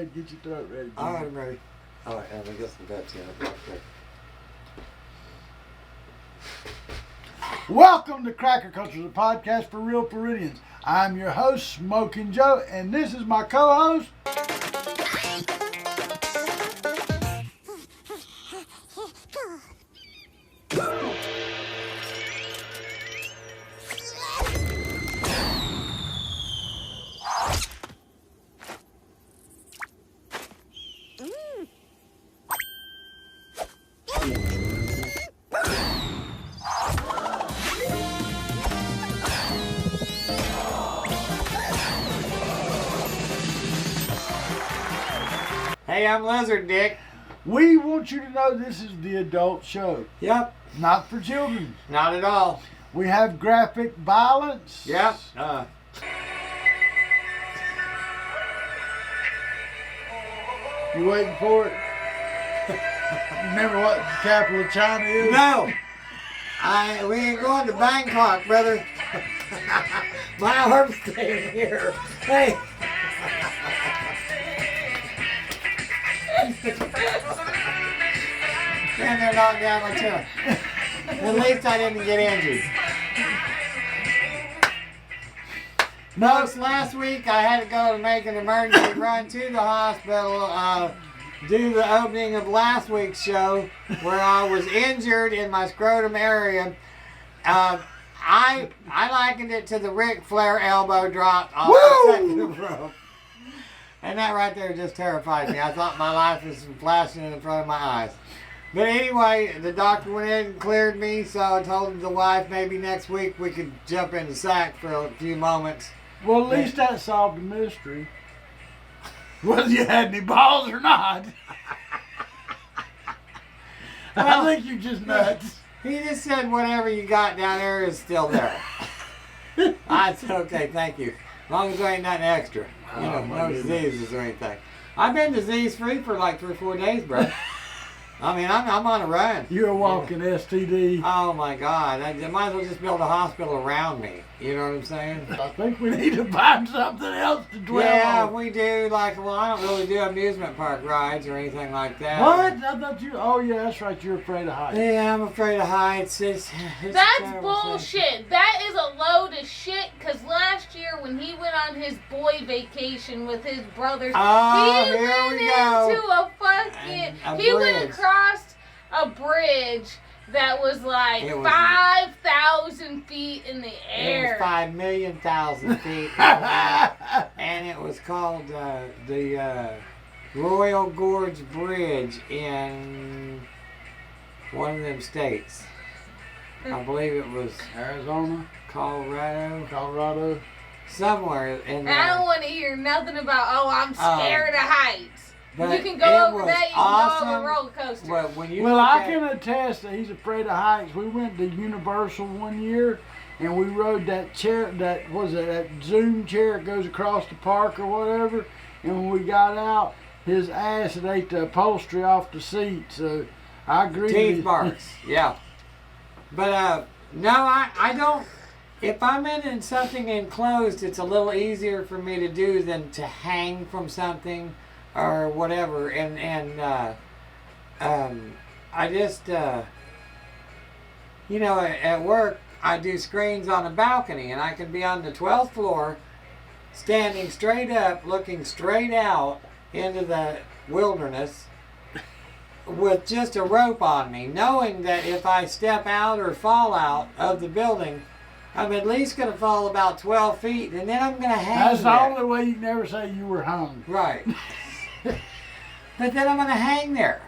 ahead and get your throat ready. All right, I'm ready. All right, and I guess some bets in. Welcome to Cracker Culture, the podcast for real Floridians. I'm your host, Smokin Joe, and this is my co-host. Hey, I'm Lizard Dick. We want you to know this is the adult show. Yep. Not for children. Not at all. We have graphic violence. Yep. You waiting for it? Remember what the capital of China is? No. We ain't going to Bangkok, brother. My arm's staying here. Hey. And they're knocking down my chair. At least I didn't get injured. No, last week I had to go to make an emergency run to the hospital due to the opening of last week's show where I was injured in my scrotum area. I likened it to the Ric Flair elbow drop off the second rope. And that right there just terrified me. I thought my life was flashing in front of my eyes. But anyway, the doctor went in and cleared me, so I told the wife maybe next week we could jump in the sack for a few moments. Well, at least that solved the mystery. Whether you had any balls or not. I think you're just nuts. He just said whatever you got down there is still there. I said, okay, thank you. As long as there ain't nothing extra. You know, no diseases or anything. I've been disease-free for like 3 or 4 days, bro. I mean, I'm on a run. You're a walking STD. Oh, my God. I might as well just build a hospital around me. You know what I'm saying? I think we need to find something else to dwell on. Yeah, we do. Like, well, I don't really do amusement park rides or anything like that. What? I thought you... Oh, yeah, that's right. You're afraid of heights. Yeah, I'm afraid of heights. It's That's bullshit. Thing. That is a load of shit, because last year when he went on his boy vacation with his brothers, he went into a fucking... He went across a bridge that was like 5,000 feet in the air. It was 5,000,000 feet. And it was called the Royal Gorge Bridge in one of them states. I believe it was Arizona, Colorado, somewhere in there. I don't want to hear nothing about, I'm scared of heights. But you can go over that, you awesome. can go over a roller coaster. Well, I can attest that he's afraid of heights. We went to Universal one year, and we rode that chair, that Zoom chair that goes across the park or whatever, and when we got out, his ass had ate the upholstery off the seat, so I agree. Teeth marks, yeah. But, no, I don't. If I'm in something enclosed, it's a little easier for me to do than to hang from something or whatever, and I just, you know, at work, I do screens on a balcony, and I can be on the 12th floor, standing straight up, looking straight out into the wilderness, with just a rope on me, knowing that if I step out or fall out of the building, I'm at least going to fall about 12 feet, and then I'm going to hang That's there. the only way you can ever say you were hung. Right. But then I'm going to hang there.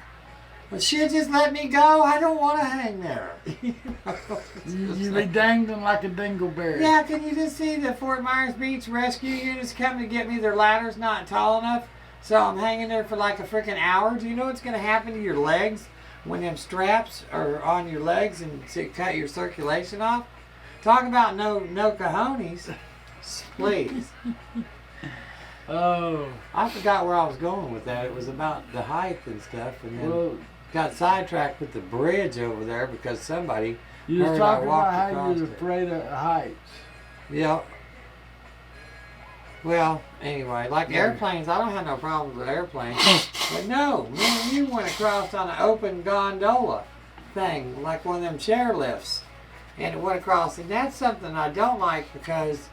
But she'll just let me go. I don't want to hang there. You be dangling like a dingleberry. Yeah, can you just see the Fort Myers Beach rescue units come to get me? Their ladder's not tall enough, so I'm hanging there for like a freaking hour. Do you know what's going to happen to your legs when them straps are on your legs and to cut your circulation off? Talk about no cojones. Please. Oh. I forgot where I was going with that. It was about the height and stuff, and then got sidetracked with the bridge over there because somebody You was talking about how you was afraid of heights. Yep. Well, anyway, like airplanes, I don't have no problems with airplanes. But no, me and you went across on an open gondola thing, like one of them chairlifts. And it went across, and that's something I don't like because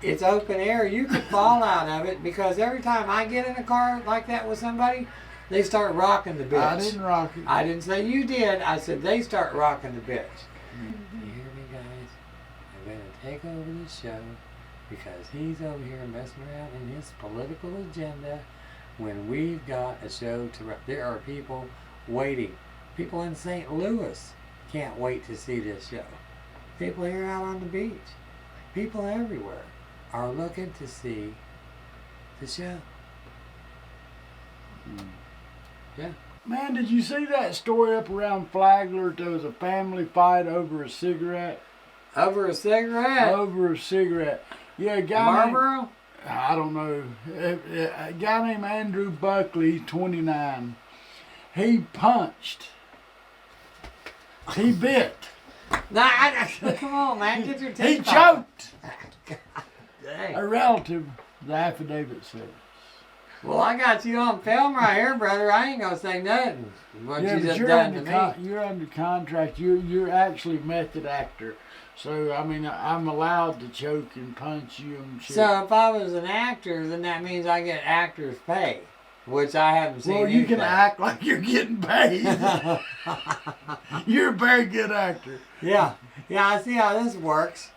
it's open air. You could fall out of it because every time I get in a car like that with somebody, they start rocking the bitch. I didn't rock it. I didn't say you did. I said they start rocking the bitch. You hear me, guys? I'm going to take over this show because he's over here messing around in his political agenda when we've got a show to... There are people waiting. People in St. Louis can't wait to see this show. People here out on the beach. People everywhere are looking to see the show. Yeah. Man, did you see that story up around Flagler? There was a family fight over a cigarette. Over a cigarette? Over a cigarette. Yeah, a guy Marlboro? I don't know. A guy named Andrew Buckley, 29. He punched. He bit. No, come on, man. Get your teeth He out. choked. Dang. A relative, the affidavit says. Well, I got you on film right here, brother. I ain't gonna say nothing. What Yeah, you but just you're done to under me. you're under contract. You're actually a method actor. So I mean, I'm allowed to choke and punch you and shit. So if I was an actor, then that means I get actor's pay, which I haven't seen. Well, you can anything. act like you're getting paid. You're a very good actor. Yeah, I see how this works.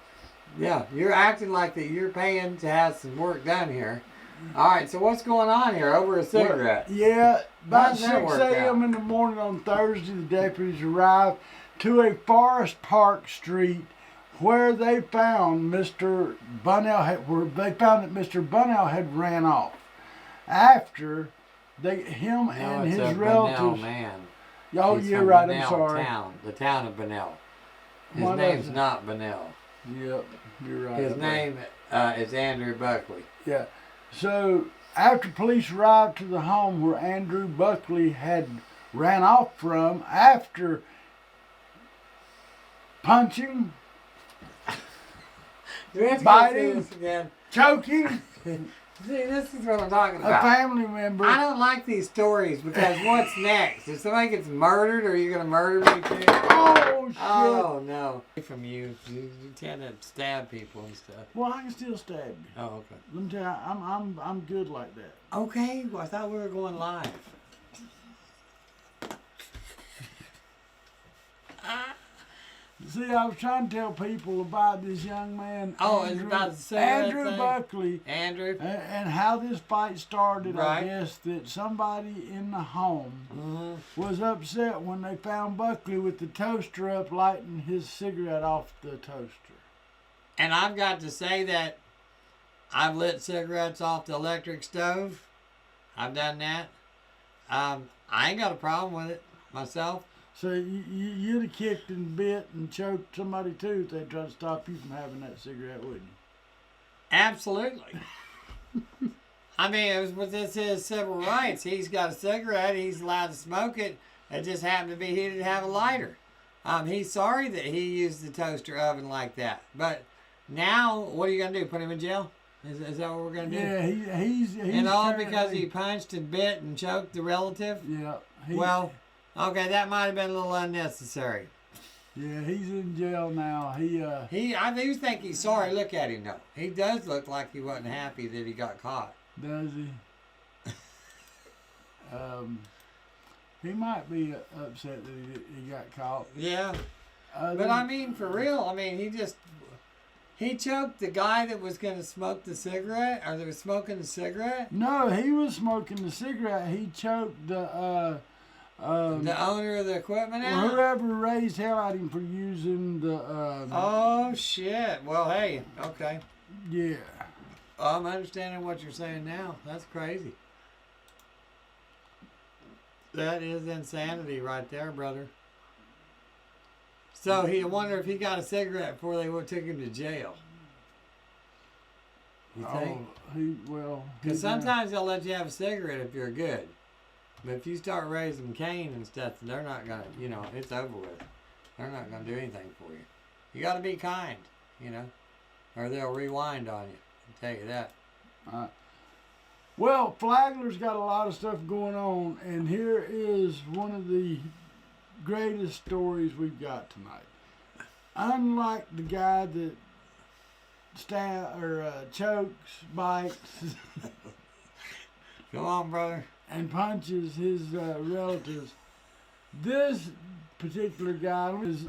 Yeah, you're acting like that you're paying to have some work done here. All right, so what's going on here over a cigarette? Well, yeah, about How's that 6 work a.m. out? in the morning on Thursday, the deputies arrived to a Forest Park street where they found Mr. Bunnell they found that Mr. Bunnell had ran off after him and it's his a relatives. Bunnell man. Oh, He's you're from right. Bunnell I'm sorry. the town of Bunnell. His What name's is it? not Bunnell. Yep, you're right. His name is Andrew Buckley. Yeah. So after police arrived to the home where Andrew Buckley had ran off from after punching, Do we have to go Biting. through this again? choking See, this is what I'm talking a about. family member. I don't like these stories because what's next? If somebody gets murdered, are you going to murder me too? Oh shit! Oh, no. From you tend to stab people and stuff. Well, I can still stab you. Oh, okay. Let me tell you, I'm good like that. Okay, well, I thought we were going live. See, I was trying to tell people about this young man. Oh, it's about the cigarette Andrew thing? Buckley. Andrew? And how this fight started, Right. I guess, that somebody in the home was upset when they found Buckley with the toaster up lighting his cigarette off the toaster. And I've got to say that I've lit cigarettes off the electric stove. I've done that. I ain't got a problem with it myself. So you'd have kicked and bit and choked somebody too if they tried to stop you from having that cigarette, wouldn't you? Absolutely. I mean, it's his civil rights. He's got a cigarette. He's allowed to smoke it. It just happened to be he didn't have a lighter. He's sorry that he used the toaster oven like that. But now, what are you going to do? Put him in jail? Is that what we're going to do? Yeah, he's And all currently- because he punched and bit and choked the relative? Yeah. Well, okay, that might have been a little unnecessary. Yeah, he's in jail now. I do think he's sorry. Look at him though. He does look like he wasn't happy that he got caught. Does he? He might be upset that he got caught. Yeah. But I mean, for real, I mean, he choked the guy that was going to smoke the cigarette, or that was smoking the cigarette. No, he was smoking the cigarette. He choked the owner of the equipment out? whoever raised hell at him for using the. Oh, shit. Well, hey, okay. Yeah. I'm understanding what you're saying now. That's crazy. That is insanity right there, brother. So I wonder if he got a cigarette before they took him to jail. You think? Because sometimes they'll let you have a cigarette if you're good. But if you start raising Cain and stuff, they're not going to, it's over with. They're not going to do anything for you. You got to be kind, or they'll rewind on you. I'll tell you that. Well, Flagler's got a lot of stuff going on, and here is one of the greatest stories we've got tonight. Unlike the guy that chokes, bites, Go on, brother. and punches his relatives, this particular guy is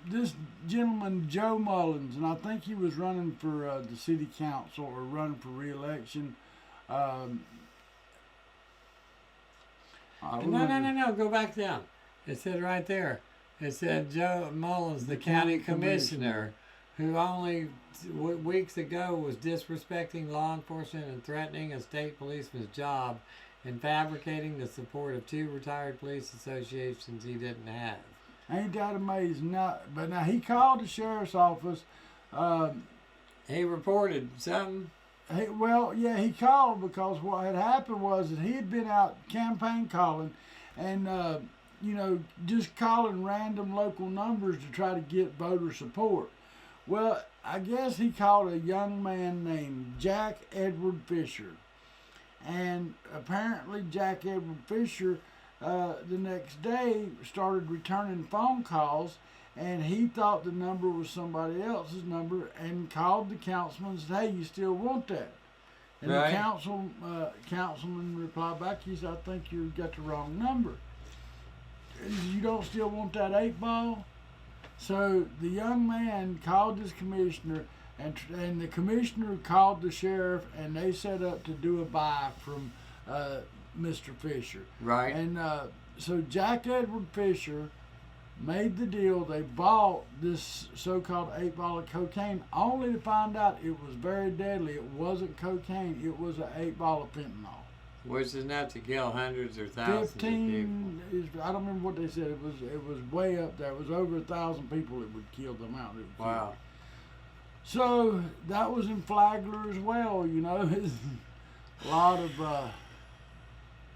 this gentleman, Joe Mullins, and I think he was running for the city council or running for re-election. No. Go back down. It said right there. It said Joe Mullins, the county commissioner, who only weeks ago was disrespecting law enforcement and threatening a state policeman's job and fabricating the support of 2 retired police associations he didn't have. Ain't that amazing? But now he called the sheriff's office. He reported something. He called because what had happened was that he had been out campaign calling and, just calling random local numbers to try to get voter support. Well, I guess he called a young man named Jack Edward Fisher. And apparently Jack Edward Fisher, the next day, started returning phone calls, and he thought the number was somebody else's number and called the councilman and said, hey, you still want that? And right. The councilman replied back, he said, I think you got the wrong number. You don't still want that 8-ball? So the young man called his commissioner, and the commissioner called the sheriff, and they set up to do a buy from Mr. Fisher. Right. And so Jack Edward Fisher made the deal. They bought this so-called 8-ball of cocaine, only to find out it was very deadly. It wasn't cocaine. It was an 8-ball of fentanyl. Which is enough to kill hundreds or thousands of people. I don't remember what they said. It was way up there. It was over 1,000 people it would kill them out. Wow. So that was in Flagler as well. A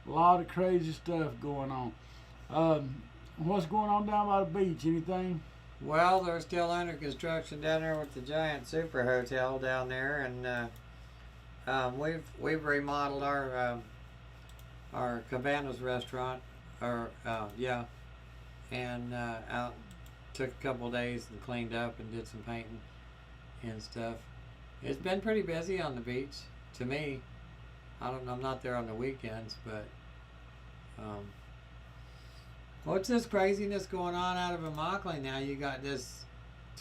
lot of crazy stuff going on. What's going on down by the beach? Anything? Well, they're still under construction down there with the giant super hotel down there, and we've remodeled our Cabanas restaurant, and out took a couple of days and cleaned up and did some painting and stuff. It's been pretty busy on the beach to me. I'm not there on the weekends, but what's this craziness going on out of Immokalee now? You got this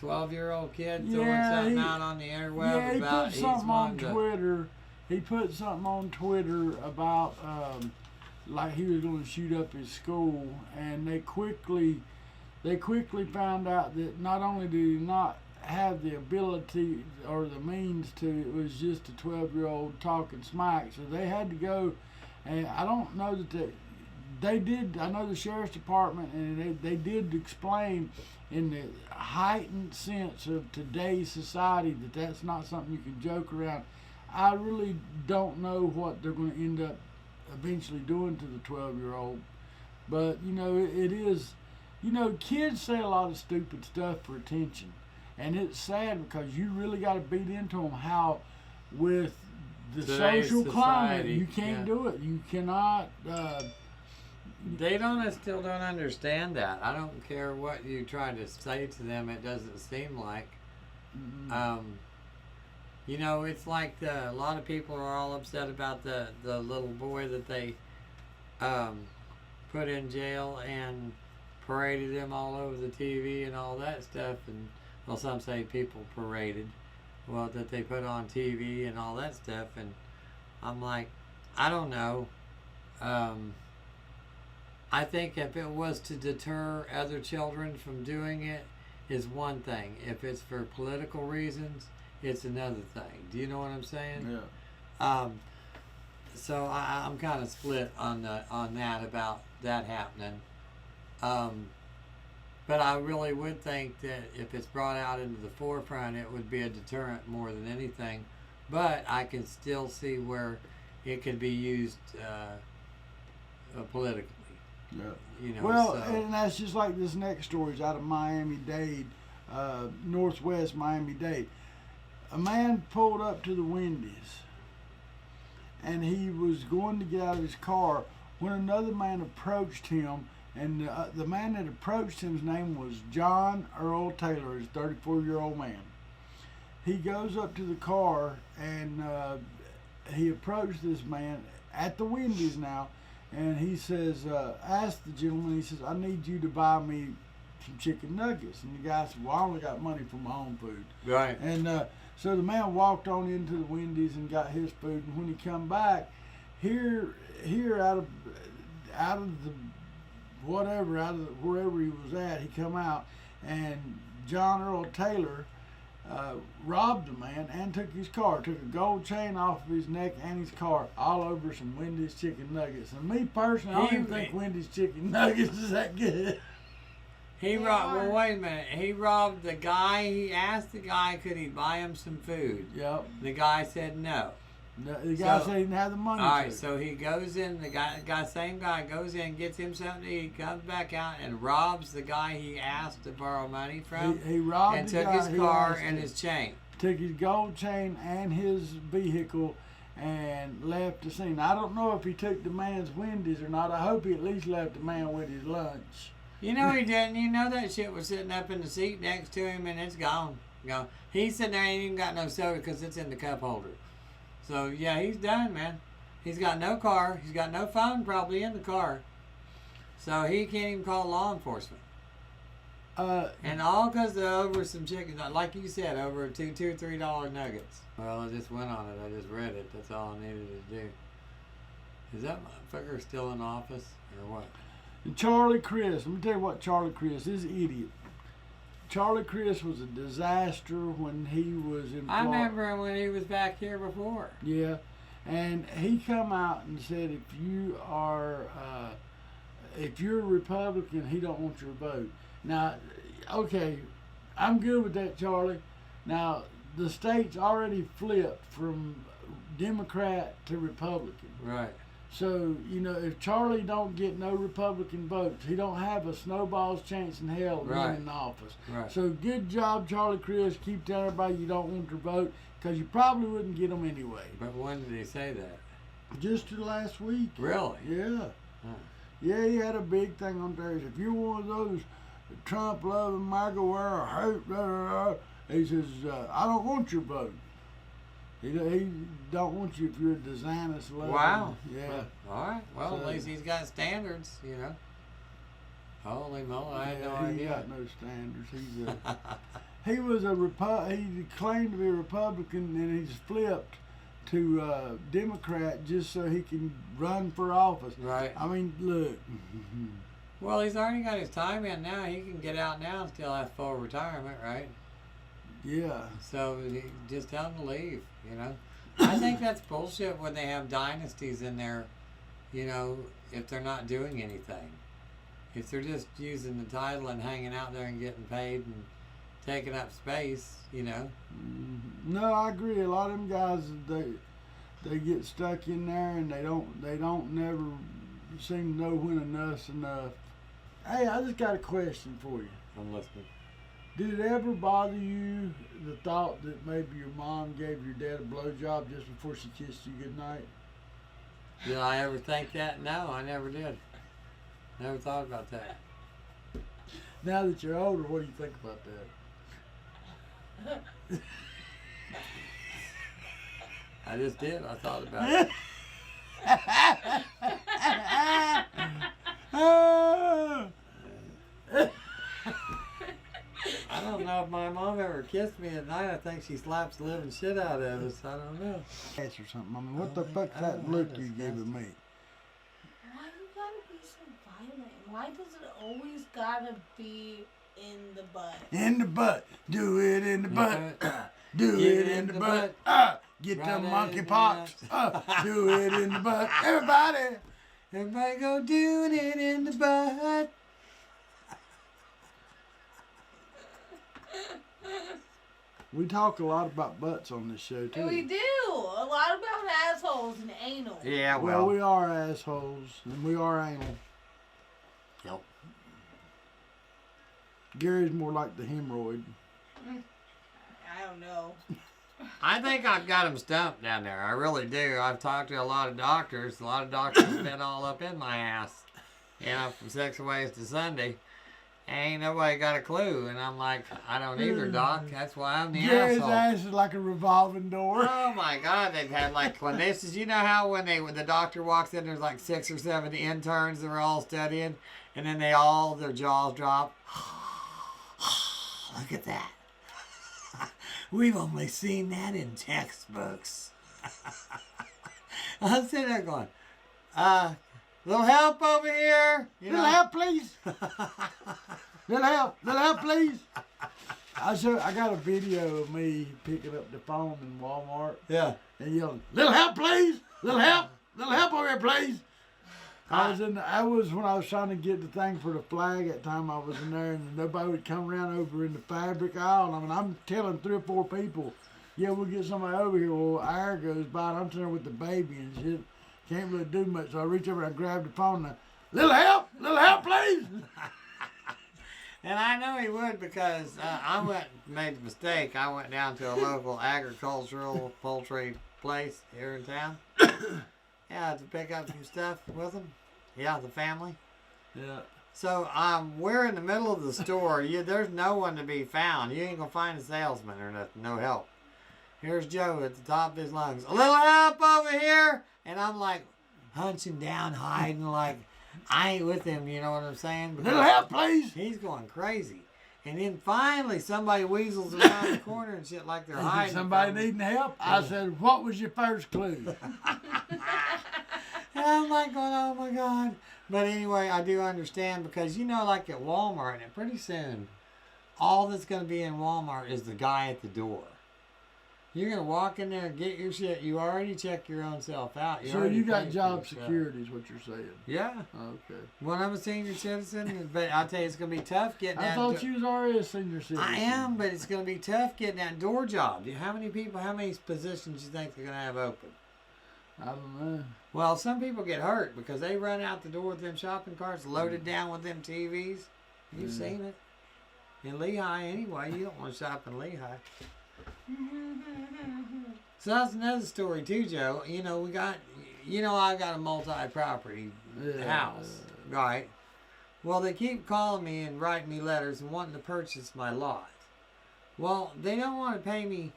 12-year-old kid throwing something out on the interweb about he put something on Twitter. He put something on Twitter about like he was going to shoot up his school, and they quickly found out that not only did he not have the ability or the means to, it was just a 12-year-old talking smack. So they had to go, and I don't know that they did. I know the sheriff's department, and they did explain in the heightened sense of today's society that that's not something you can joke around. I really don't know what they're going to end up eventually doing to the 12-year-old. But, it is, kids say a lot of stupid stuff for attention. And it's sad because you really got to beat into them how with the today's social climate, society, you can't do it. You cannot. They still don't understand that. I don't care what you try to say to them. It doesn't seem like. It's like a lot of people are all upset about the little boy that they put in jail and paraded him all over the TV and all that stuff. And well, some say people paraded, that they put on TV and all that stuff. And I'm like, I don't know. I think if it was to deter other children from doing it, is one thing. If it's for political reasons, it's another thing. Do you know what I'm saying? Yeah. So I'm kind of split on that about that happening. But I really would think that if it's brought out into the forefront, it would be a deterrent more than anything. But I can still see where it could be used politically. Yeah. And that's just like this next story is out of Miami-Dade, northwest Miami-Dade. A man pulled up to the Wendy's and he was going to get out of his car when another man approached him. And the man that approached him's name was John Earl Taylor. He's a 34-year-old man. He goes up to the car and he approached this man at the Wendy's now, and he says, asked the gentleman, he says, I need you to buy me some chicken nuggets. And the guy said, well, I only got money for my home food. Right. And so the man walked on into the Wendy's and got his food, and when he come back, here out of the whatever, wherever he was at, he come out, and John Earl Taylor robbed the man and took his car, took a gold chain off of his neck and his car, all over some Wendy's chicken nuggets. And me personally, I don't even think Wendy's chicken nuggets is that good. He robbed. Well, wait a minute. He robbed the guy. He asked the guy, could he buy him some food? Yep. The guy said no. The guy said he didn't have the money. All right, so he goes in. The same guy goes in, gets him something to eat, comes back out, and robs the guy he asked to borrow money from. He robbed and the took guy his car and his chain. Took his gold chain and his vehicle and left the scene. I don't know if he took the man's Wendy's or not. I hope he at least left the man with his lunch. You know he didn't. You know that shit was sitting up in the seat next to him, and it's gone. He's sitting there, ain't even got no soda because it's in the cup holder. So yeah, he's done, man. He's got no car. He's got no phone probably in the car. So he can't even call law enforcement. And all because over some chicken, like you said, over $2 or $3 nuggets. Well, I just went on it. I just read it. That's all I needed to do. Is that motherfucker still in office or what? And Charlie Crist, let me tell you what Charlie Crist is, an idiot. Charlie Crist was a disaster when he was in Florida. I remember him when he was back here before. Yeah, and he come out and said if you're a Republican, he don't want your vote. Now, okay, I'm good with that, Charlie. Now, the state's already flipped from Democrat to Republican. Right. So, you know, if Charlie don't get no Republican votes, he don't have a snowball's chance in hell of winning the office. Right. So good job, Charlie Crist. Keep telling everybody you don't want your vote, because you probably wouldn't get them anyway. But when did he say that? Just last week. Really? Yeah. Huh. Yeah, he had a big thing on there. If you're one of those Trump-loving, MAGA-wearer, hate, blah, blah, blah, he says, I don't want your vote. He don't want you if you're a DeSantis lover. Wow. Yeah. All right. Well, at least he's got standards, you know. Holy moly, I had no idea. He got no standards. He was he claimed to be a Republican, and he's flipped to Democrat just so he can run for office. Right. I mean, look. Well, he's already got his time in now. He can get out now and still have full retirement, right? Yeah. So just tell him to leave, you know. I think that's bullshit when they have dynasties in there, you know, if they're not doing anything. If they're just using the title and hanging out there and getting paid and taking up space, you know. No, I agree. A lot of them guys, they get stuck in there and they don't never seem to know when enough's enough. Hey, I just got a question for you. I'm listening. Did it ever bother you, the thought that maybe your mom gave your dad a blowjob just before she kissed you goodnight? Did I ever think that? No, I never did. Never thought about that. Now that you're older, what do you think about that? I just did. I thought about it. I don't know if my mom ever kissed me at night. I think she slaps the living shit out of us. I don't know. Or something. I mean, what the fuck's that look you giving me? Why you gotta be so violent? Why does it always gotta be in the butt? In the butt. Do it in the butt. Do it in the butt. Get the monkey pox. Do it in the butt. Everybody go doing it in the butt. We talk a lot about butts on this show, too. We do. A lot about assholes and anal. Yeah, Well, we are assholes, and we are anal. Yep. Gary's more like the hemorrhoid. I don't know. I think I've got him stumped down there. I really do. I've talked to a lot of doctors. A lot of doctors have been all up in my ass. From 6 ways to Sunday. Ain't nobody got a clue. And I'm like, I don't either, Doc. That's why I'm the Gary's asshole. ass is like a revolving door. Oh my God, they've had like clinicians. You know how when the doctor walks in, there's like 6 or 7 interns that are all studying, and then their jaws drop. Look at that. We've only seen that in textbooks. I'm sitting there going, little help over here. Little help, please. Little help, please. I got a video of me picking up the phone in Walmart. Yeah. And yelling, little help, please. Little help over here, please. I was when I was trying to get the thing for the flag at the time I was in there, and nobody would come around over in the fabric aisle. I mean, I'm telling 3 or 4 people, yeah, we'll get somebody over here. Well, an hour goes by, and I'm sitting there with the baby and shit. Can't really do much, so I reach over and I grab the phone and little help, please. And I know he would because I made the mistake. I went down to a local agricultural poultry place here in town. Yeah, to pick up some stuff with them. Yeah, the family. Yeah. So we're in the middle of the store. There's no one to be found. You ain't gonna find a salesman or nothing. No help. Here's Joe at the top of his lungs. A little help over here. And I'm like hunching down, hiding like I ain't with him. You know what I'm saying? Because little help, please. He's going crazy. And then finally somebody weasels around the corner and shit like they're hiding. Somebody needing help? I said, what was your first clue? And I'm like going, oh my God. But anyway, I do understand because, like at Walmart, and pretty soon, all that's going to be in Walmart is the guy at the door. You're going to walk in there and get your shit. You already check your own self out. So you got job security is what you're saying? Yeah. Okay. Well, I'm a senior citizen, but I'll tell you, it's going to be tough getting that. I thought you was already a senior citizen. I am, but it's going to be tough getting that door job. How many positions do you think they're going to have open? I don't know. Well, some people get hurt because they run out the door with them shopping carts loaded down with them TVs. You've seen it. In Lehigh, anyway. You don't want to shop in Lehigh. So that's another story too, Joe. I got a multi-property house, right? Well, they keep calling me and writing me letters and wanting to purchase my lot. Well, they don't want to pay me.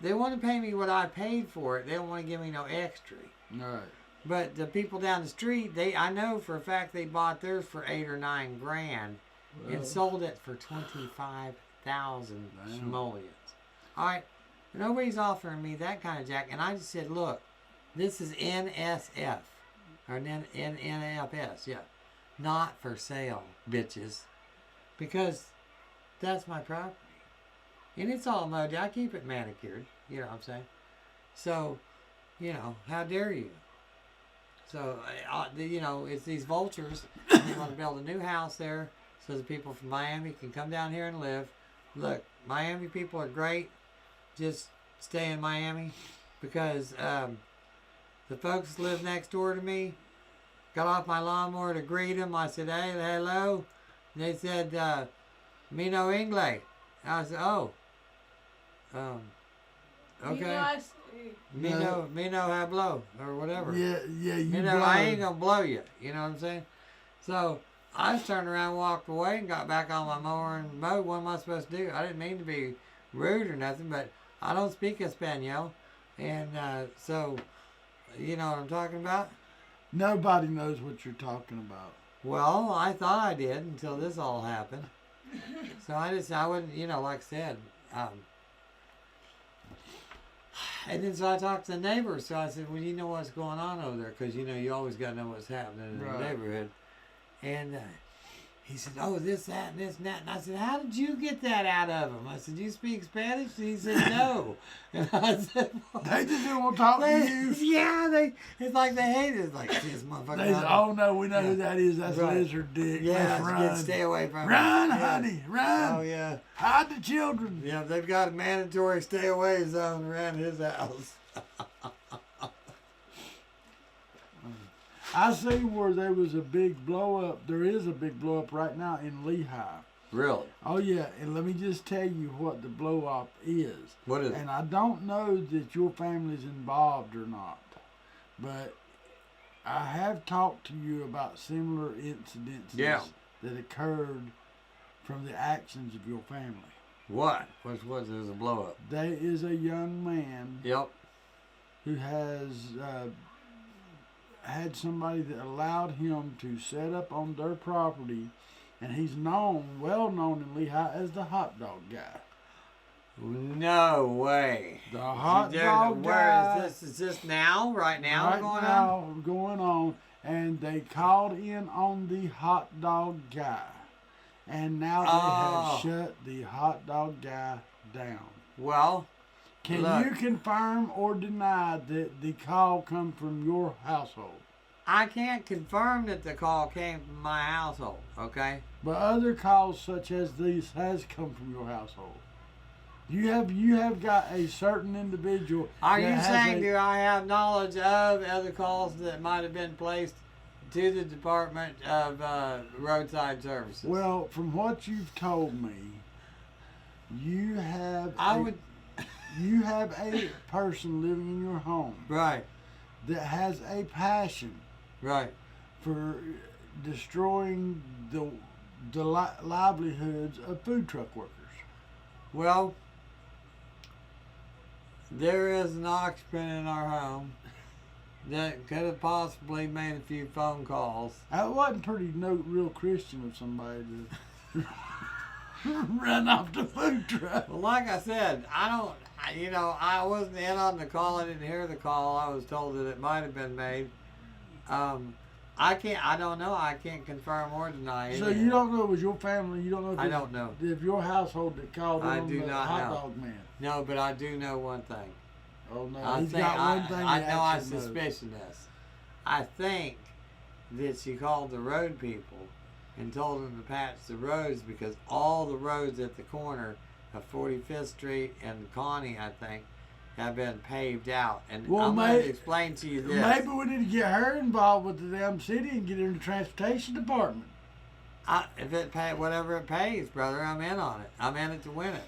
They want to pay me what I paid for it. They don't want to give me no extra. Right. But the people down the street, I know for a fact they bought theirs for $8 or $9 grand and sold it for 25,000 simoleons. All right, nobody's offering me that kind of jack, and I just said, look, this is NSF or NFS, yeah, not for sale, bitches, because that's my property, and it's all mowed. I keep it manicured. You know what I'm saying? So, how dare you? So, it's these vultures. They want to build a new house there so the people from Miami can come down here and live. Look, Miami people are great. Just stay in Miami because the folks that live next door to me got off my lawnmower to greet them. I said, hey, hello. And they said, me no English. I said, oh. Okay. Me no hablo or whatever. Yeah, you I ain't gonna blow you. You know what I'm saying? So I just turned around, walked away, and got back on my mower and mowed. What am I supposed to do? I didn't mean to be rude or nothing, but I don't speak Espanol, and so you know what I'm talking about. Nobody knows what you're talking about. Well, I thought I did until this all happened. So I wouldn't, like I said. And then so I talked to the neighbors. So I said, well, you know what's going on over there? Because, you always got to know what's happening in the neighborhood. And he said, oh, this, that, and this, and that. And I said, how did you get that out of him? I said, you speak Spanish? And he said, no. And I said, well, they just don't want to talk to you. Yeah, it's like they hate it. It's like, this motherfucker. They said, oh, no, we know who that is. That's Lizard Dick. Yeah, run. Stay away from run, him. honey, run. Oh, yeah. Hide the children. Yeah, they've got a mandatory stay away zone around his house. I see where there was a big blow up. There is a big blow up right now in Lehigh. Really? Oh yeah, and let me just tell you what the blow up is. What is it? And I don't know that your family's involved or not, but I have talked to you about similar incidents that occurred from the actions of your family. What? What is a blow up? There is a young man Yep. who has had somebody that allowed him to set up on their property, and he's well known in Lehigh as the hot dog guy. No way. The hot dog guy. Where is this? Is this now? Right now going on? And they called in on the hot dog guy. And now they have shut the hot dog guy down. Well, Can you confirm or deny that the call come from your household? I can't confirm that the call came from my household, okay? But other calls such as these has come from your household. You have got a certain individual. Are you saying do I have knowledge of other calls that might have been placed to the Department of Roadside Services? Well, from what you've told me, you have you have a person living in your home, right, that has a passion, right, for destroying the livelihoods of food truck workers. Well, there is an occupant in our home that could have possibly made a few phone calls. I wasn't pretty real Christian of somebody to run off the food truck. Well, like I said, I wasn't in on the call. I didn't hear the call. I was told that it might have been made. I don't know. I can't confirm or deny it. So you don't know it was your family? You don't know if I don't know. If your household that called I on do the not hot know. dog man? No, but I do know one thing. Oh no, I he's think got one thing. I know I actually knows. suspicion this. I think that she called the road people and told them to patch the roads because all the roads at the corner of 45th Street and Connie, I think, have been paved out. And I'm going to explain to you this. Maybe we need to get her involved with the damn city and get her in the transportation department. If it pay whatever it pays, brother, I'm in on it. I'm in it to win it.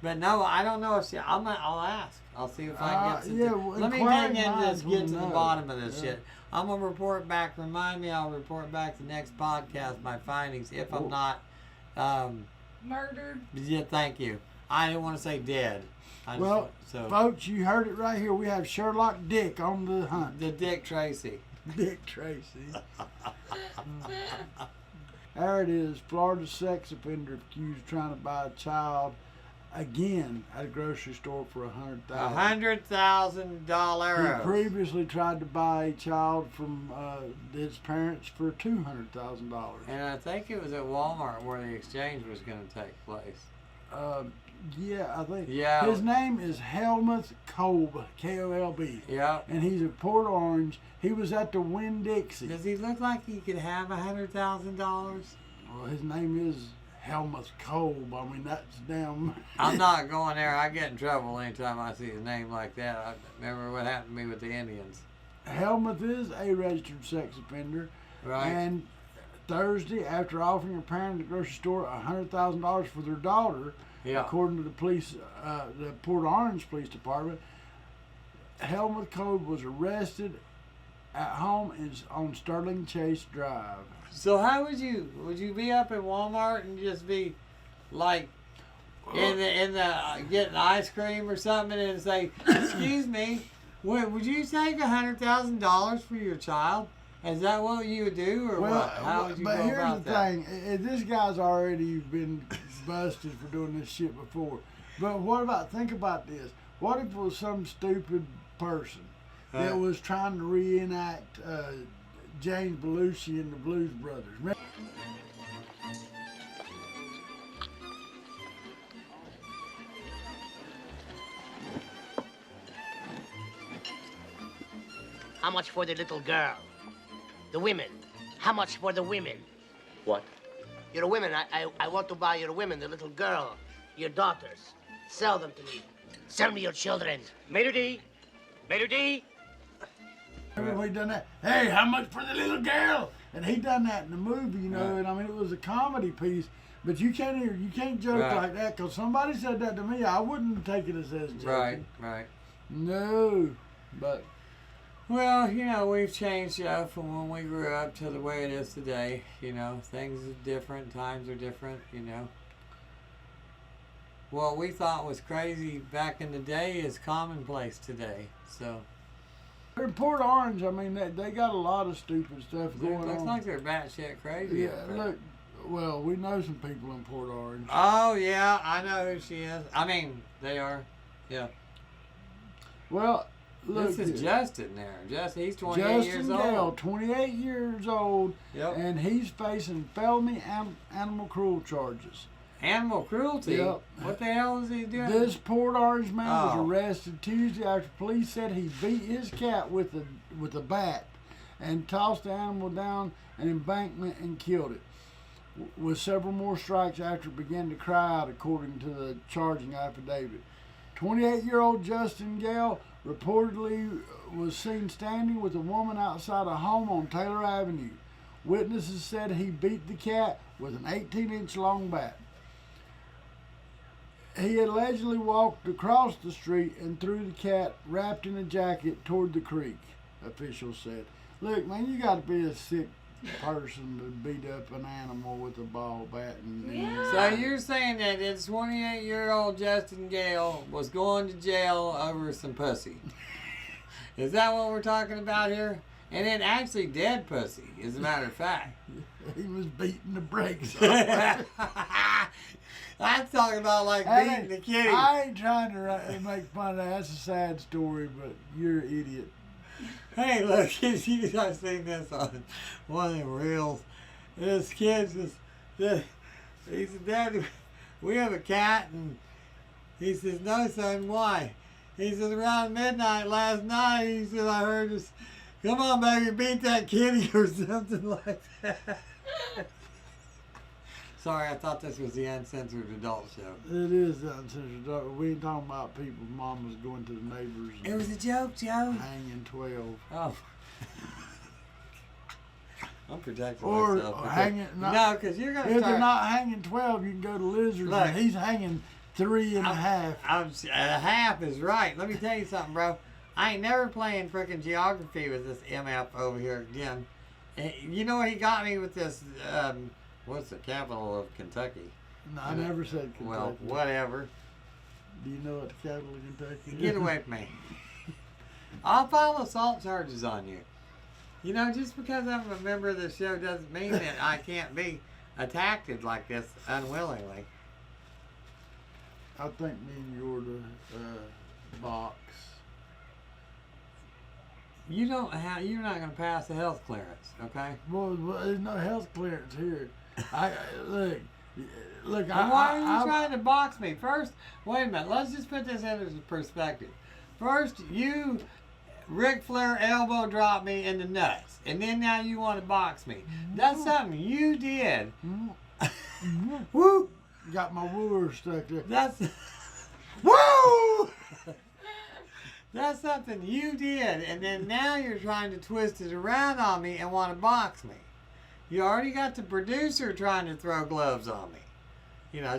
But no, I don't know if she. I'll ask. I'll see if I can get some. Let me dig into this. Get to the bottom of this shit. I'm gonna report back. Remind me. I'll report back the next podcast my findings if I'm not murdered. Yeah, thank you. I didn't want to say dead. Folks, you heard it right here. We have Sherlock Dick on the hunt. The Dick Tracy. Dick Tracy. There it is. Florida sex offender accused of trying to buy a child again at a grocery store for $100,000. $100,000. He previously tried to buy a child from his parents for $200,000. And I think it was at Walmart where the exchange was going to take place. Yeah, I think. Yeah. His name is Helmut Kolb, K-O-L-B. Yeah. And he's at Port Orange. He was at the Winn-Dixie. Does he look like he could have $100,000? Well, his name is Helmut Kolb. I mean, that's damn. I'm not going there. I get in trouble anytime I see a name like that. I remember what happened to me with the Indians. Helmut is a registered sex offender. Right. And Thursday, after offering her parents at the grocery store $100,000 for their daughter, according to the police, the Port Orange Police Department, Helmut Kolb was arrested at home on Sterling Chase Drive. So how would you be up at Walmart and just be like in the getting ice cream or something and say, "Excuse me, would you take $100,000 for your child?" Is that what you would do, or what? How would you go about that? But here's the thing: this guy's already been busted for doing this shit before. But think about this: what if it was some stupid person that was trying to reenact James Belushi and the Blues Brothers? How much for the little girl? The women. How much for the women? What? Your women. I want to buy your women, the little girl, your daughters. Sell them to me. Sell me your children. Melody. Melody. Remember we done that? Hey, how much for the little girl? And he done that in the movie, you know. And I mean, it was a comedy piece. But you can't joke like that, because somebody said that to me. I wouldn't take it as joking. Right. No, but. Well, we've changed from when we grew up to the way it is today. Things are different, times are different, What we thought was crazy back in the day is commonplace today, so. In Port Orange, I mean, they got a lot of stupid stuff going on. Looks like they're batshit crazy. Yeah, look, well, we know some people in Port Orange. Oh, yeah, I know who she is. I mean, they are, yeah. Well, look. This is Justin there. He's 28 years old. Justin Gale, 28 years old, yep. And he's facing felony animal cruelty charges. Animal cruelty? Yep. What the hell is he doing? This Port Orange man was arrested Tuesday after police said he beat his cat with a bat and tossed the animal down an embankment and killed it, with several more strikes after it began to cry out, according to the charging affidavit. 28-year-old Justin Gale reportedly was seen standing with a woman outside a home on Taylor Avenue. Witnesses said he beat the cat with an 18-inch long bat. He allegedly walked across the street and threw the cat, wrapped in a jacket, toward the creek, officials said. Look, man, you got to be a sick person to beat up an animal with a ball bat. So you're saying that this 28-year-old Justin Gale was going to jail over some pussy? Is that what we're talking about here? And then actually dead pussy, as a matter of fact. He was beating the brakes off. I'm talking about like beating the kitty. I ain't trying to make fun of that. That's a sad story, but you're an idiot. Hey, look, you guys seen this on one of them reels. This kid he said, Daddy, we have a cat, and he says, no, son, why? He says, around midnight last night, he said, I heard this, come on, baby, beat that kitty or something like that. Sorry, I thought this was the uncensored adult show. It is the uncensored adult. We ain't talking about people's mamas going to the neighbors. It was a joke, Joe. Hanging 12. Oh. I'm protecting or myself. Or hanging. No, because you're going to If start. they're not hanging 12, you can go to Lizards. Look, and he's hanging 3.5. A half is right. Let me tell you something, bro. I ain't never playing freaking geography with this MF over here again. You know what he got me with this? What's the capital of Kentucky? No, I never said Kentucky. Well, whatever. Do you know what the capital of Kentucky is? Get away from me. I'll file assault charges on you. Just because I'm a member of the show doesn't mean that I can't be attacked like this unwillingly. I think me and you ought to box. You're not going to pass the health clearance, okay? Well, there's no health clearance here. Look. Why are you trying to box me? First, wait a minute. Let's just put this into perspective. First, you, Ric Flair, elbow dropped me in the nuts, and then now you want to box me. That's something you did. Woo! Got my wooer stuck there. That's woo! That's something you did, and then now you're trying to twist it around on me and want to box me. You already got the producer trying to throw gloves on me.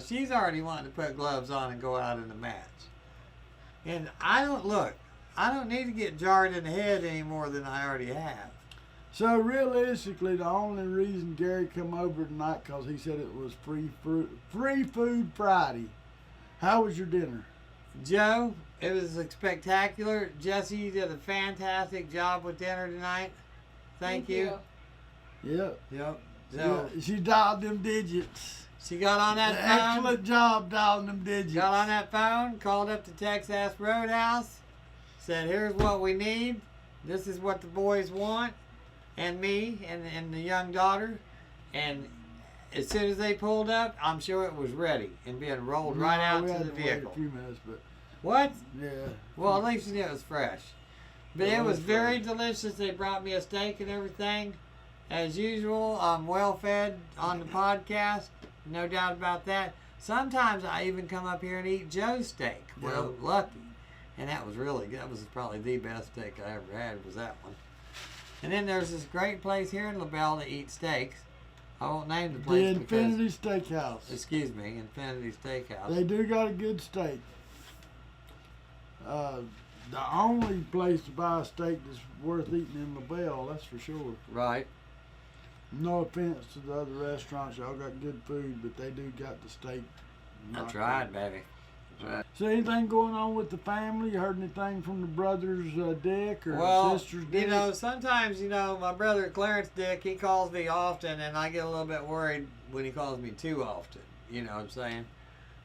She's already wanting to put gloves on and go out in the match. And I don't need to get jarred in the head any more than I already have. So realistically, the only reason Gary come over tonight because he said it was free food Friday. How was your dinner? Joe, it was spectacular. Jesse, you did a fantastic job with dinner tonight. Thank you. Yep. So, yeah, she dialed them digits. She got on that phone. Excellent job dialing them digits. Got on that phone, called up the Texas Roadhouse, said, here's what we need. This is what the boys want, and me, and the young daughter. And as soon as they pulled up, I'm sure it was ready and being rolled right out to the vehicle. Wait a few minutes, but what? Yeah. Well, at least it was fresh. But it was very delicious. They brought me a steak and everything. As usual, I'm well fed on the podcast. No doubt about that. Sometimes I even come up here and eat Joe's steak. Well, lucky. And that was really good. That was probably the best steak I ever had was that one. And then there's this great place here in LaBelle to eat steaks. I won't name the The place Infinity Steakhouse. Excuse me, Infinity Steakhouse. They do got a good steak. The only place to buy a steak that's worth eating in LaBelle, that's for sure. Right. No offense to the other restaurants, y'all got good food, but they do got the steak. That's right, baby. That's right. So anything going on with the family? You heard anything from the brother's Dick or sister's Dick? You know, sometimes, my brother Clarence Dick, he calls me often, and I get a little bit worried when he calls me too often. You know what I'm saying?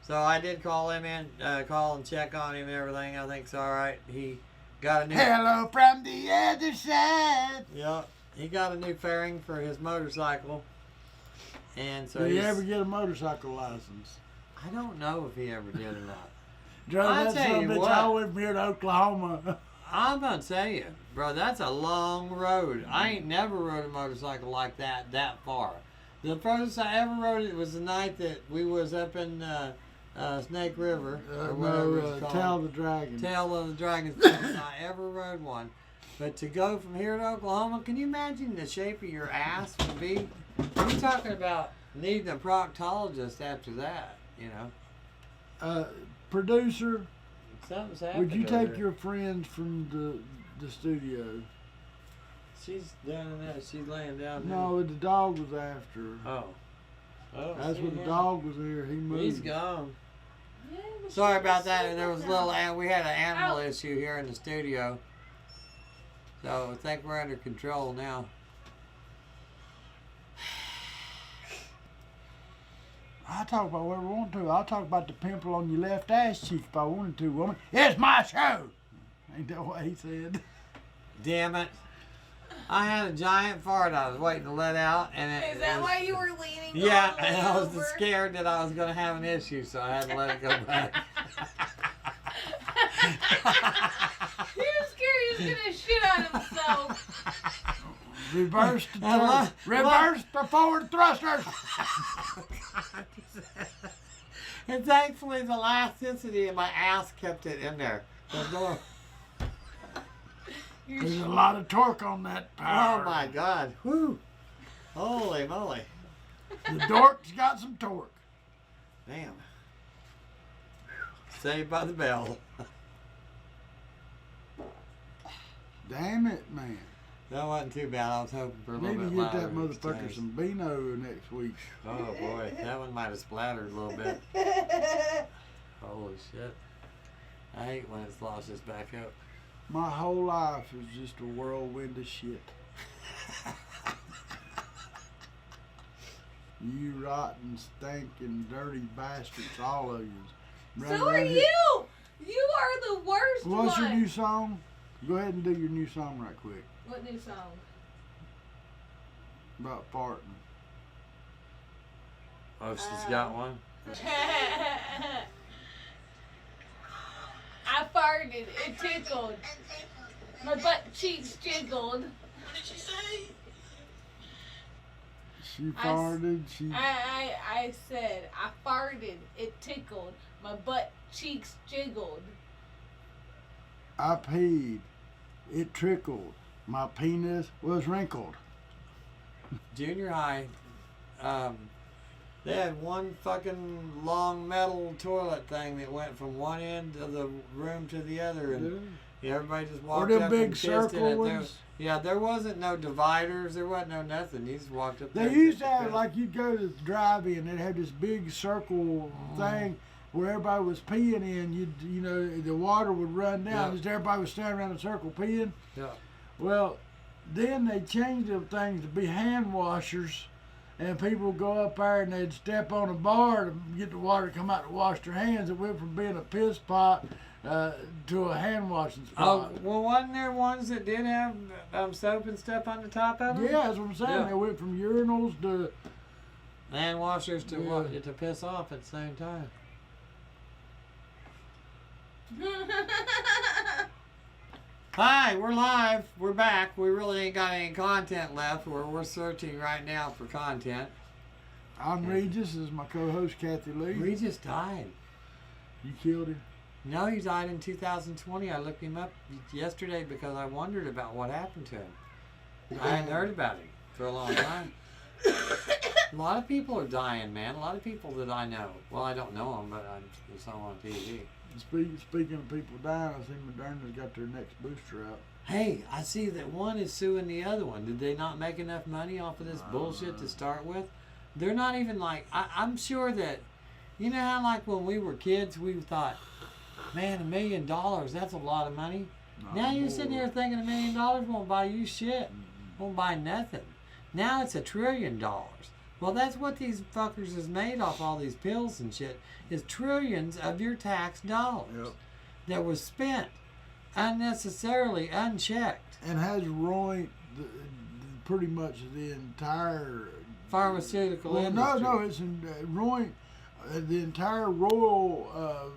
So I did call him in, call and check on him and everything. I think it's all right. He got a new... Hello from the other side. Yeah, he got a new fairing for his motorcycle. And so did he ever get a motorcycle license? I don't know if he ever did or not. Drove that son of a bitch all the way from here to Oklahoma. I'm going to tell you, bro, that's a long road. I ain't never rode a motorcycle like that far. The furthest I ever rode it was the night that we was up in Snake River, or whatever it's called. Tail of the Dragon. Tail of the Dragon. I ever rode one. But to go from here to Oklahoma, can you imagine the shape of your ass would be? You're talking about needing a proctologist after that, Producer, something's happened. would you take your friends from the studio? She's down there. She's laying down there. No, the dog was after her. Oh. That's when the dog was there. He moved. He's gone. Yeah, but Sorry she about was that. so There was we had an animal issue here in the studio. So I think we're under control now. I'll talk about whatever I want to. I'll talk about the pimple on your left ass cheek if I wanted to, woman. It's my show. Ain't that what he said? Damn it. I had a giant fart I was waiting to let out. Is that why you were leaning Yeah, all the way and I was over? scared that I was going to have an issue, so I had to let it go back. He was scared he was going to shit on himself. Reverse the reverse the forward thrusters. And thankfully the elasticity of my ass kept it in there. There's a lot of torque on that power. Oh my God. Whew. Holy moly. The dork's got some torque. Damn. Saved by the bell. Damn it, man. That wasn't too bad. I was hoping for a little Need to bit get louder that motherfucker exchange. some Beano next week. Oh boy, that one might have splattered a little bit. Holy shit. I hate when it sloshes back up. My whole life is just a whirlwind of shit. You rotten, stinking, dirty bastards, all of you. So are you. You are the worst What's one. your new song? Go ahead and do your new song right quick. What new song? About farting. Oh, she's got one? I farted. It tickled. My butt cheeks jiggled. What did she say? She farted. I said I farted. It tickled. My butt cheeks jiggled. I peed. It trickled. My penis was wrinkled. Junior high, they had one fucking long metal toilet thing that went from one end of the room to the other, and everybody just walked them up big and kissed in circle it. ones? There wasn't no dividers. There wasn't no nothing. You just walked up there. They and used kissed to the have, pit. like, you'd go to the drive-in, they'd have this big circle thing where everybody was peeing in. You know, the water would run down. Yeah. Just everybody was standing around the circle peeing. Yeah. Well, then they changed them things to be hand washers, and people would go up there and they'd step on a bar to get the water to come out to wash their hands. It went from being a piss pot to a hand washing Oh, spot. well, wasn't there ones that did have soap and stuff on the top of them? Yeah, that's what I'm saying. Yeah. They went from urinals to... Hand washers to Yeah. to piss off at the same time. Hi, we're live. We're back. We really ain't got any content left. We're searching right now for content. I'm Regis. This is my co-host, Kathy Lee. Regis died. You killed him? No, he died in 2020. I looked him up yesterday because I wondered about what happened to him. I hadn't heard about him for a long time. A lot of people are dying, man. A lot of people that I know. Well, I don't know them, but I saw them on TV. Speaking of people dying, I see Moderna's got their next booster out. Hey, I see that one is suing the other one. Did they not make enough money off of this bullshit to start with? They're not even like, I'm sure that, you know how like when we were kids, we thought, man, $1 million, that's a lot of money. Now you're sitting here thinking $1 million won't buy you shit. Won't buy nothing. Now it's $1 trillion. Well, that's what these fuckers is made off all these pills and shit, is trillions of your tax dollars that was spent unnecessarily, unchecked. And has ruined pretty much the entire pharmaceutical industry. No, it's ruined the entire rural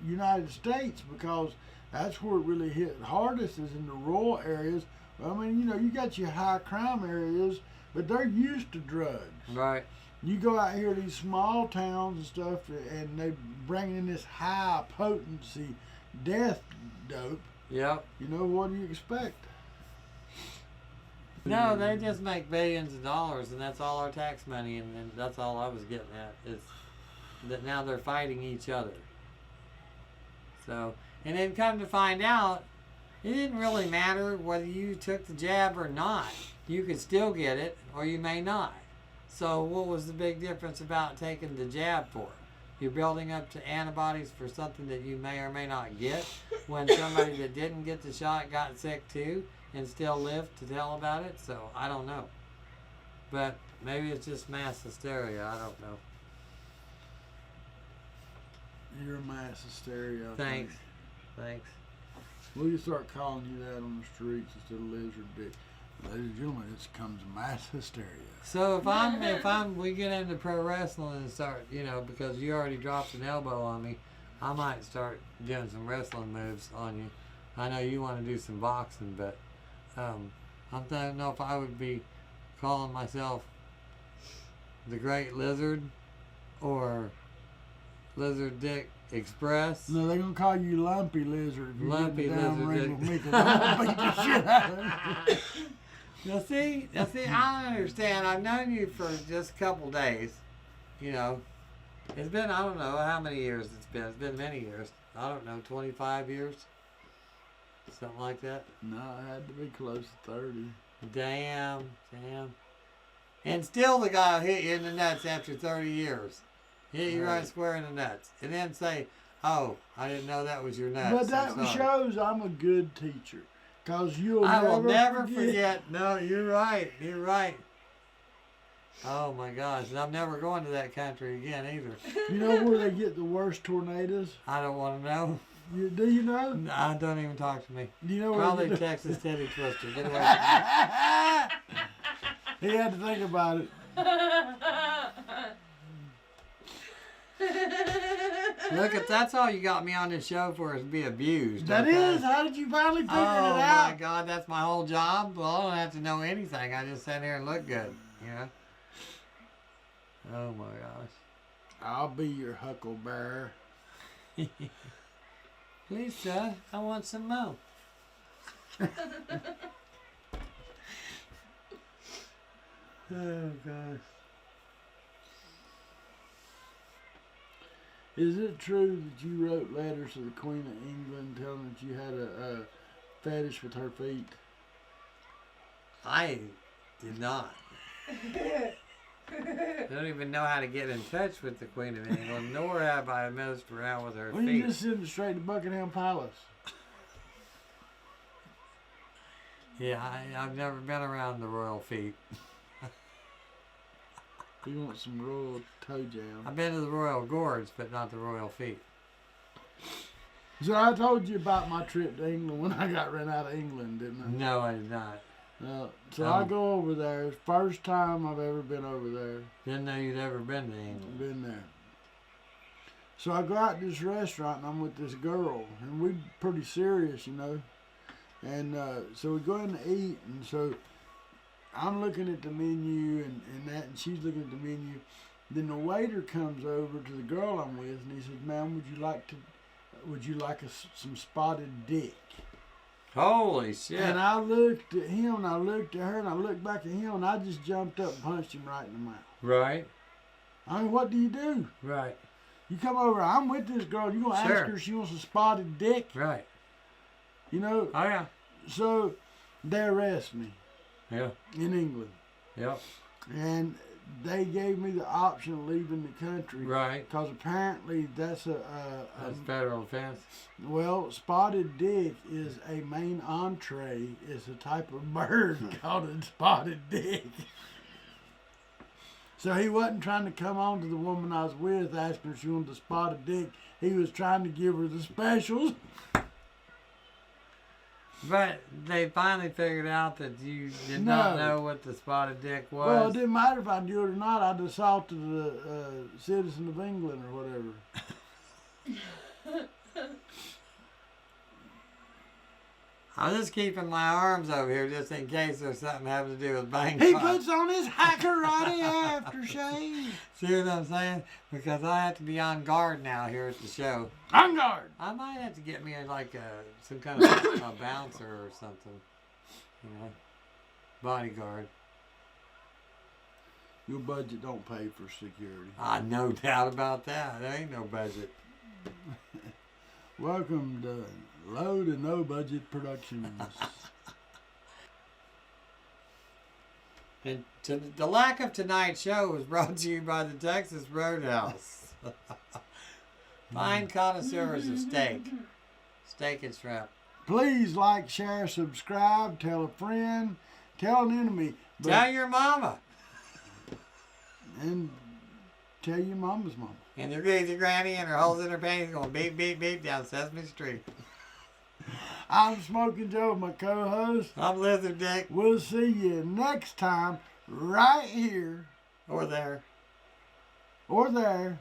United States, because that's where it really hit hardest, is in the rural areas. I mean, you know, you got your high crime areas, but they're used to drugs. Right. You go out here to these small towns and stuff, and they bring in this high potency death dope. Yep. You know, what do you expect? No, they just make billions of dollars, and that's all our tax money, and that's all I was getting at, is that now they're fighting each other. So, and then come to find out, it didn't really matter whether you took the jab or not. You could still get it, or you may not. So what was the big difference about taking the jab for? You're building up to antibodies for something that you may or may not get, when somebody that didn't get the shot got sick too and still lived to tell about it. So I don't know. But maybe it's just mass hysteria. I don't know. You're a mass hysteria. Thanks. Thanks. We'll just start calling you that on the streets instead of lizard dick. Ladies and gentlemen, this comes mass hysteria. So if we get into pro wrestling and start, you know, because you already dropped an elbow on me, I might start doing some wrestling moves on you. I know you want to do some boxing, but I don't know if I would be calling myself the Great Lizard or Lizard Dick Express. No, they're gonna call you Lumpy Lizard if you Lumpy get down Lizard ring with me, 'cause I'm gonna beat the shit out of you. Now see, I understand. I've known you for just a couple days. You know, it's been, I don't know how many years it's been. It's been many years. I don't know, 25 years? Something like that? No, it had to be close to 30. Damn. And still the guy will hit you in the nuts after 30 years. Hit you right square in the nuts. And then say, oh, I didn't know that was your nuts. But that shows I'm a good teacher. Because I will never forget. No, you're right. You're right. Oh my gosh. And I'm never going to that country again either. You know where they get the worst tornadoes? I don't want to know. Do you know? No, don't even talk to me. You know probably Texas Teddy Twister. Get away from me. He had to think about it. Look, if that's all you got me on this show for, is to be abused. That is? How did you finally figure it out? Oh my God, that's my whole job? Well, I don't have to know anything. I just sit here and look good, you know? Oh my gosh. I'll be your huckleberry. Please, sir, I want some more. Oh gosh. Is it true that you wrote letters to the Queen of England telling that you had a fetish with her feet? I did not. I don't even know how to get in touch with the Queen of England, nor have I messed around with her feet. You just send it straight to Buckingham Palace. Yeah, I've never been around the royal feet. You want some royal toe jam? I've been to the Royal Gorge, but not the royal feet. So I told you about my trip to England when I got run out of England, didn't I? No, I did not. I go over there. First time I've ever been over there. Didn't know you'd ever been to England. Been there. So I go out to this restaurant and I'm with this girl, and we're pretty serious, you know. And so we go in to eat, and so I'm looking at the menu and and she's looking at the menu. Then the waiter comes over to the girl I'm with, and he says, "Ma'am, would you like some spotted dick?" Holy shit! And I looked at him, and I looked at her, and I looked back at him, and I just jumped up and punched him right in the mouth. Right. I mean, what do you do? Right. You come over, I'm with this girl, you gonna ask her if she wants a spotted dick? Right. You know? Oh, yeah. So, they arrest me. Yeah. In England. Yep. And they gave me the option of leaving the country. Right. Because apparently that's That's federal offense. Well, spotted dick is a main entree. It's a type of bird called a spotted dick. So he wasn't trying to come on to the woman I was with, asking her if she wanted a spotted dick. He was trying to give her the specials. But they finally figured out that you did not know what the spotted dick was. Well, it didn't matter if I knew it or not. I'd assaulted a citizen of England or whatever. I'm just keeping my arms over here just in case there's something having to do with Bangkok. He puts on his karate aftershave. See what I'm saying? Because I have to be on guard now here at the show. On guard. I might have to get me like some kind of a bouncer or something. You know, bodyguard. Your budget don't pay for security. No doubt about that. There ain't no budget. Welcome to Low to No Budget Productions. And the lack of tonight's show was brought to you by the Texas Roadhouse. Fine connoisseurs of steak. Steak and shrimp. Please like, share, subscribe, tell a friend, tell an enemy. Tell your mama. And tell your mama's mama. And your crazy granny and her holes in her panties going beep, beep, beep down Sesame Street. I'm Smokin' Joe, my co-host. I'm Lizard Dick. We'll see you next time right here. Or there. Or there.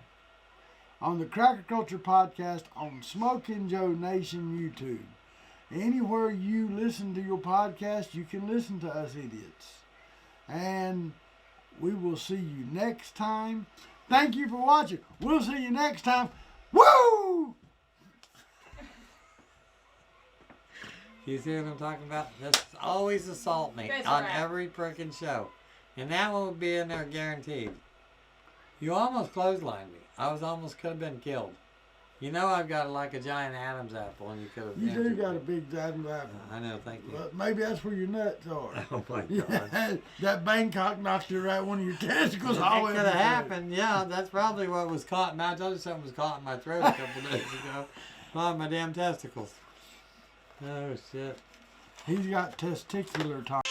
On the Cracker Culture Podcast on Smokin' Joe Nation YouTube. Anywhere you listen to your podcast, you can listen to us idiots. And we will see you next time. Thank you for watching. We'll see you next time. Woo! You see what I'm talking about? That's always assault me That's on right. every frickin' show. And that one will be in there guaranteed. You almost clotheslined me. I was almost could have been killed. You know I've got like a giant Adam's apple and you could have You do injured got me. a big Adam's apple. I know, thank you. But maybe that's where your nuts are. Oh my God. Yeah, that Bangkok knocked you right one of your testicles. It all the way could up have your happened, yeah. That's probably what was caught. Man, I told you something was caught in my throat a couple days ago. Oh, my damn testicles. Oh, shit. He's got testicular time.